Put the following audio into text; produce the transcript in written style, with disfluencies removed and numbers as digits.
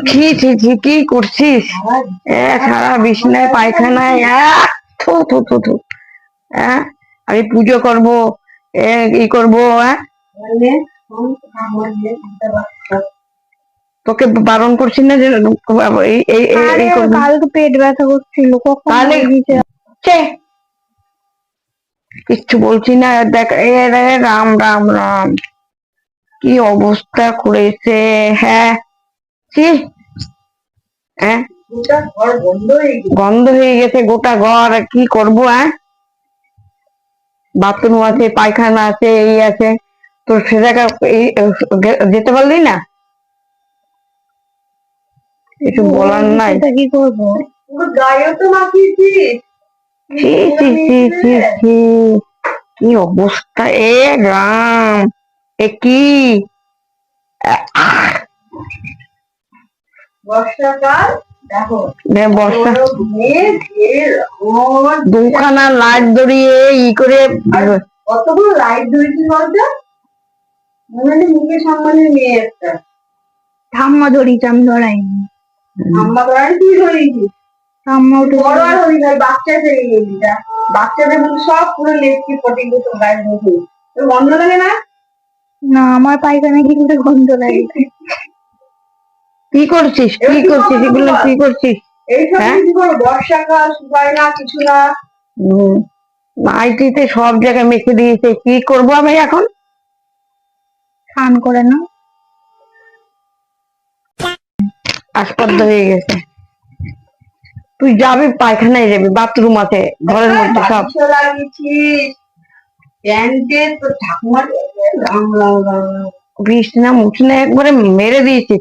কি কি করছিস? সারা বিছনায় পায়খানায় থু থু থু থু। আমি পুজো করবো, ই করবো। তোকে বারণ করছি না যে কালকে পেট ব্যথা করছিল, তাহলে কিচ্ছু বলছি না। দেখ রাম রাম রাম, কি অবস্থা করেছে। হ্যাঁ হ্যাঁ, গন্ধ হয়ে গেছে গোটা ঘর। কি করবো? বাথরুম আছে, পায়খানা আছে, এই আছে। তো সে জায়গায় যেতে পারলি না? কিছু বলার নাই। কি করবো? গায়ে তো মাখিয়েছিস। কি অবস্থা! রাম, কি বর্ষাকাল, দেখো বর্ষা, দুখানা লাইট ধরিয়ে ই করে। কতগুলো লাইট ধরেছি বলতে? মুখের সামনে মেয়ে একটা। ঠাম্মা ধরিছে, আমি ধরাইনি। ঠাম্মা ধরাই, তুই ধরিয়েছিস। ঠাম্মা উঠে বড় আর হই নাই, বাচ্চা থেকে গেলি। বাচ্চাদের সব পুরো লেপটি পটি গায়ে মুখে। গন্ধ লাগে না? না, আমার পায়খানা কিন্তু গন্ধ লাগে। কি করছিস এগুলো? কি করছিস? বর্ষাকাল, শুকায় না, কিছু না। নাইটিতে সব জায়গায় মেখে দিয়েছে। কি করবো আমি এখন? স্নান করে না, আসপদ্দ হয়ে গেছে। তুই যাবি পায়খানায়, যাবি, বাথরুম আছে ঘরের মধ্যে সব বিছনা মুছনা একবারে মেরে দিয়েছে।